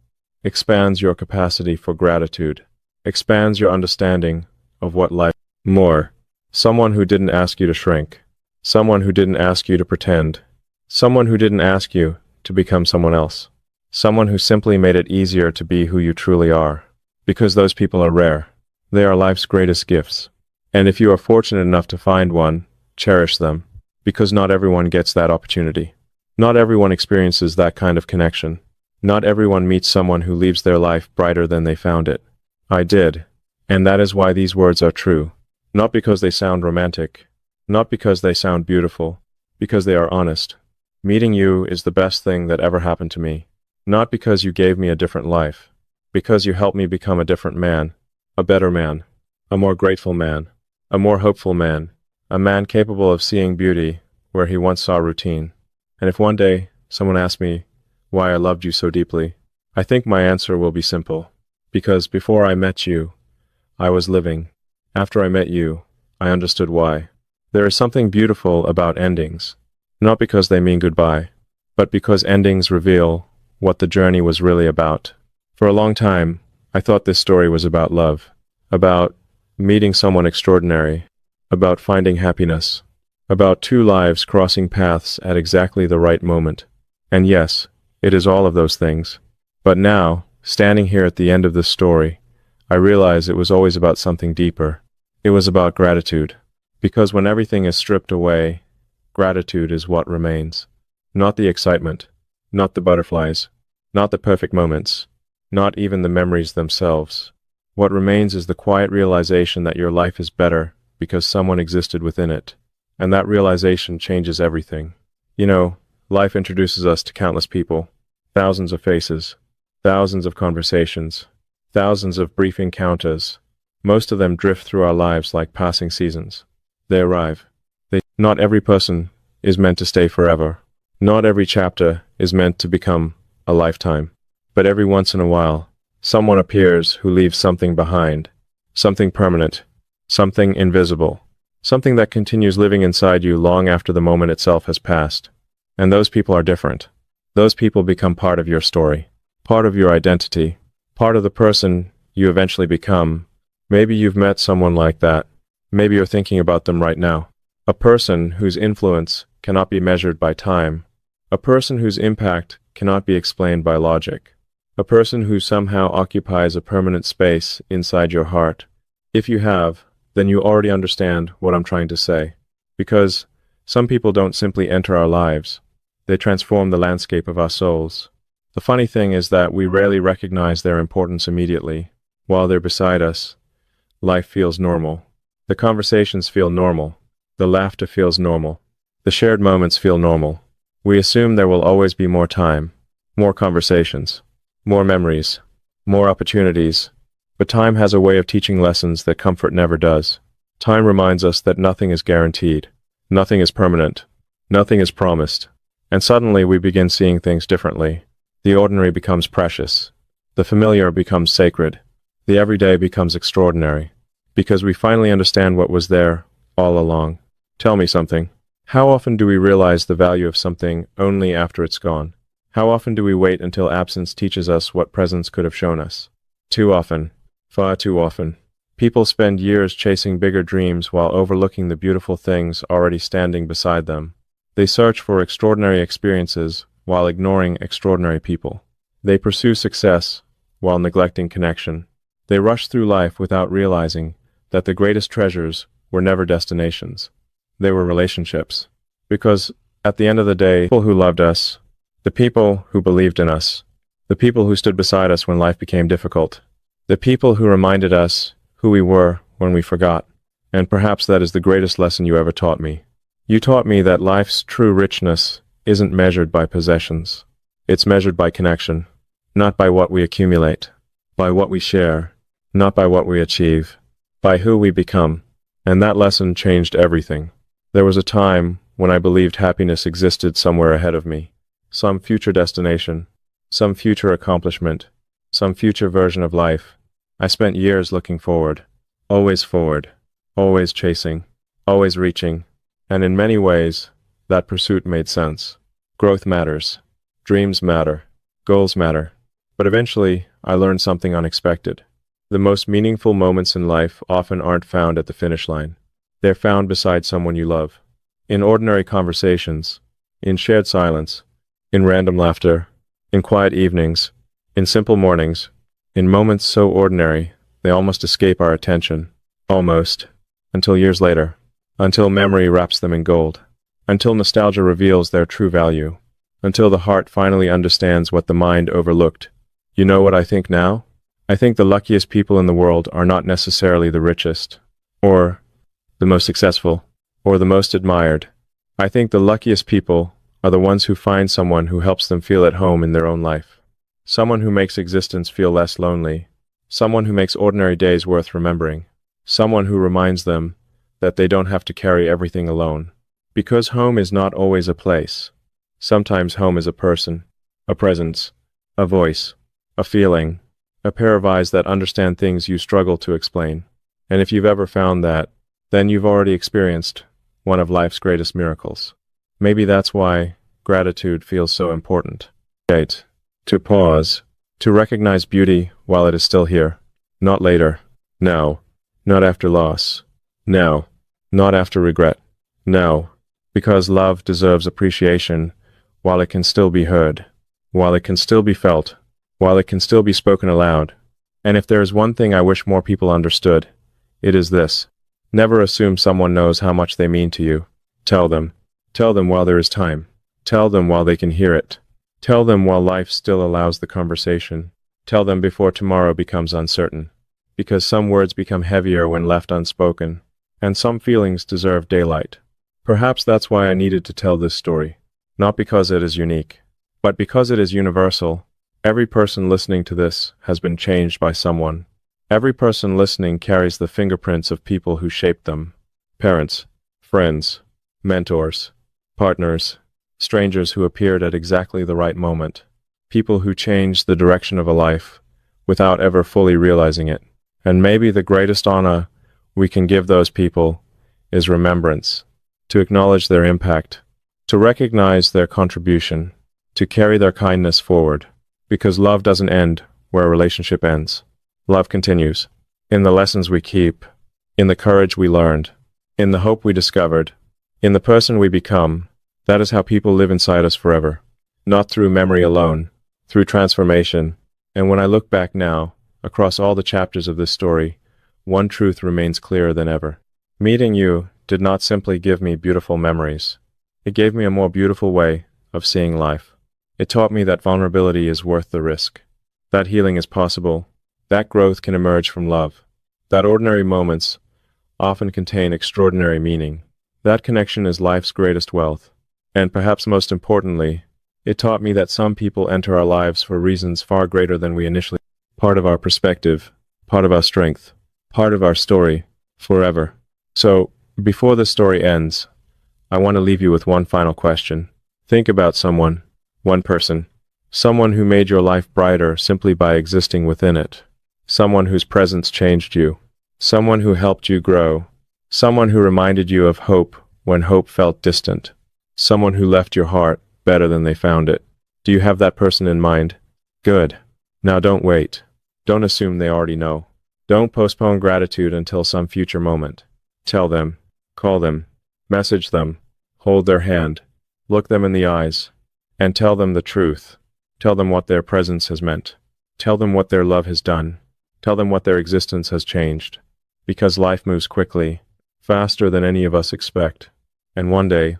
expands your capacity for gratitude, expands your understanding of what life is. More. Someone who didn't ask you to shrink, someone who didn't ask you to pretend, someone who didn't ask you to become someone else, someone who simply made it easier to be who you truly are. Because those people are rare. They are life's greatest gifts. And if you are fortunate enough to find one, cherish them, because not everyone gets that opportunity. Not everyone experiences that kind of connection. Not everyone meets someone who leaves their life brighter than they found it. I did. And that is why these words are true. Not because they sound romantic. Not because they sound beautiful. Because they are honest. Meeting you is the best thing that ever happened to me. Not because you gave me a different life. Because you helped me become a different man. A better man. A more grateful man. A more hopeful man. A man capable of seeing beauty where he once saw routine. And if one day someone asks me why I loved you so deeply, I think my answer will be simple. Because before I met you, I was living. After I met you, I understood why. There is something beautiful about endings. Not because they mean goodbye, but because endings reveal what the journey was really about. For a long time, I thought this story was about love. About meeting someone extraordinary. About finding happiness. About two lives crossing paths at exactly the right moment. And yes, it is all of those things. But now, standing here at the end of this story, I realize it was always about something deeper. It was about gratitude. Because when everything is stripped away, gratitude is what remains. Not the excitement, not the butterflies, not the perfect moments, not even the memories themselves. What remains is the quiet realization that your life is better because someone existed within it. And that realization changes everything. You know, life introduces us to countless people, thousands of faces, thousands of conversations, thousands of brief encounters. Most of them drift through our lives like passing seasons. They arrive. Not every person is meant to stay forever. Not every chapter is meant to become a lifetime. But every once in a while, someone appears who leaves something behind, something permanent, something invisible. Something that continues living inside you long after the moment itself has passed. And those people are different. Those people become part of your story, part of your identity, part of the person you eventually become. Maybe you've met someone like that. Maybe you're thinking about them right now. A person whose influence cannot be measured by time. A person whose impact cannot be explained by logic. A person who somehow occupies a permanent space inside your heart. If you have, then you already understand what I'm trying to say. Because some people don't simply enter our lives. They transform the landscape of our souls. The funny thing is that we rarely recognize their importance immediately. While they're beside us, life feels normal. The conversations feel normal. The laughter feels normal. The shared moments feel normal. We assume there will always be more time, more conversations, more memories, more opportunities. But time has a way of teaching lessons that comfort never does. Time reminds us that nothing is guaranteed. Nothing is permanent. Nothing is promised. And suddenly we begin seeing things differently. The ordinary becomes precious. The familiar becomes sacred. The everyday becomes extraordinary. Because we finally understand what was there all along. Tell me something. How often do we realize the value of something only after it's gone? How often do we wait until absence teaches us what presence could have shown us? Too often. Far too often. People spend years chasing bigger dreams while overlooking the beautiful things already standing beside them. They search for extraordinary experiences while ignoring extraordinary people. They pursue success while neglecting connection. They rush through life without realizing that the greatest treasures were never destinations. They were relationships. Because, at the end of the day, people who loved us, the people who believed in us, the people who stood beside us when life became difficult, the people who reminded us who we were when we forgot. And perhaps that is the greatest lesson you ever taught me. You taught me that life's true richness isn't measured by possessions. It's measured by connection, not by what we accumulate, by what we share, not by what we achieve, by who we become. And that lesson changed everything. There was a time when I believed happiness existed somewhere ahead of me, some future destination, some future accomplishment, some future version of life. I spent years looking forward, always chasing, always reaching, and in many ways, that pursuit made sense. Growth matters, dreams matter, goals matter, but eventually I learned something unexpected. The most meaningful moments in life often aren't found at the finish line. They're found beside someone you love. In ordinary conversations, in shared silence, in random laughter, in quiet evenings, in simple mornings, in moments so ordinary they almost escape our attention, almost, until years later, until memory wraps them in gold, until nostalgia reveals their true value, until the heart finally understands what the mind overlooked. You know what I think now? I think the luckiest people in the world are not necessarily the richest, or the most successful, or the most admired. I think the luckiest people are the ones who find someone who helps them feel at home in their own life. Someone who makes existence feel less lonely. Someone who makes ordinary days worth remembering. Someone who reminds them that they don't have to carry everything alone. Because home is not always a place. Sometimes home is a person, a presence, a voice, a feeling, a pair of eyes that understand things you struggle to explain. And if you've ever found that, then you've already experienced one of life's greatest miracles. Maybe that's why gratitude feels so important. 8. To pause, to recognize beauty while it is still here, not later, now, not after loss, now, not after regret, now, because love deserves appreciation while it can still be heard, while it can still be felt, while it can still be spoken aloud. And if there is one thing I wish more people understood, it is this. Never assume someone knows how much they mean to you. Tell them. Tell them while there is time. Tell them while they can hear it. Tell them while life still allows the conversation. Tell them before tomorrow becomes uncertain. Because some words become heavier when left unspoken, and some feelings deserve daylight. Perhaps that's why I needed to tell this story. Not because it is unique, but because it is universal. Every person listening to this has been changed by someone. Every person listening carries the fingerprints of people who shaped them. Parents, friends, mentors, partners, strangers who appeared at exactly the right moment. People who changed the direction of a life without ever fully realizing it. And maybe the greatest honor we can give those people is remembrance, to acknowledge their impact, to recognize their contribution, to carry their kindness forward. Because love doesn't end where a relationship ends. Love continues. In the lessons we keep, in the courage we learned, in the hope we discovered, in the person we become. That is how people live inside us forever. Not through memory alone, through transformation. And when I look back now, across all the chapters of this story, one truth remains clearer than ever. Meeting you did not simply give me beautiful memories. It gave me a more beautiful way of seeing life. It taught me that vulnerability is worth the risk, that healing is possible, that growth can emerge from love, that ordinary moments often contain extraordinary meaning. That connection is life's greatest wealth. And perhaps most importantly, it taught me that some people enter our lives for reasons far greater than we initially. Part of our perspective, part of our strength, part of our story, forever. So, before this story ends, I want to leave you with one final question. Think about someone, one person, someone who made your life brighter simply by existing within it, someone whose presence changed you, someone who helped you grow, someone who reminded you of hope when hope felt distant, someone who left your heart better than they found it. Do you have that person in mind? Good. Now don't wait. Don't assume they already know. Don't postpone gratitude until some future moment. Tell them, call them, message them, hold their hand, look them in the eyes, and tell them the truth. Tell them what their presence has meant. Tell them what their love has done. Tell them what their existence has changed. Because life moves quickly, faster than any of us expect. And one day,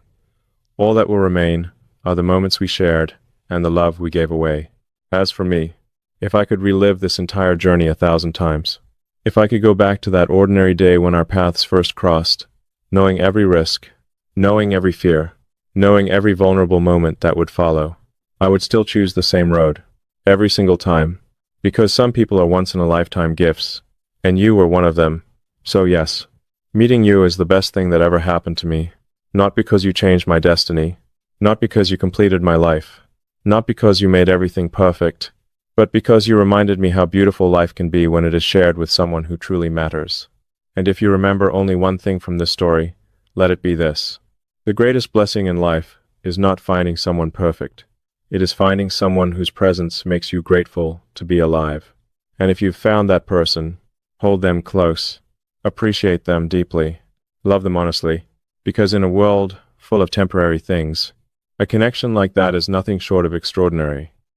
all that will remain are the moments we shared and the love we gave away. As for me, if I could relive this entire journey 1,000 times, if I could go back to that ordinary day when our paths first crossed, knowing every risk, knowing every fear, knowing every vulnerable moment that would follow, I would still choose the same road, every single time, because some people are once-in-a-lifetime gifts, and you were one of them. So yes, meeting you is the best thing that ever happened to me, not because you changed my destiny, not because you completed my life, not because you made everything perfect, but because you reminded me how beautiful life can be when it is shared with someone who truly matters. And if you remember only one thing from this story, let it be this. The greatest blessing in life is not finding someone perfect. It is finding someone whose presence makes you grateful to be alive. And if you've found that person, hold them close, appreciate them deeply, love them honestly, because in a world full of temporary things, a connection like that is nothing short of extraordinary.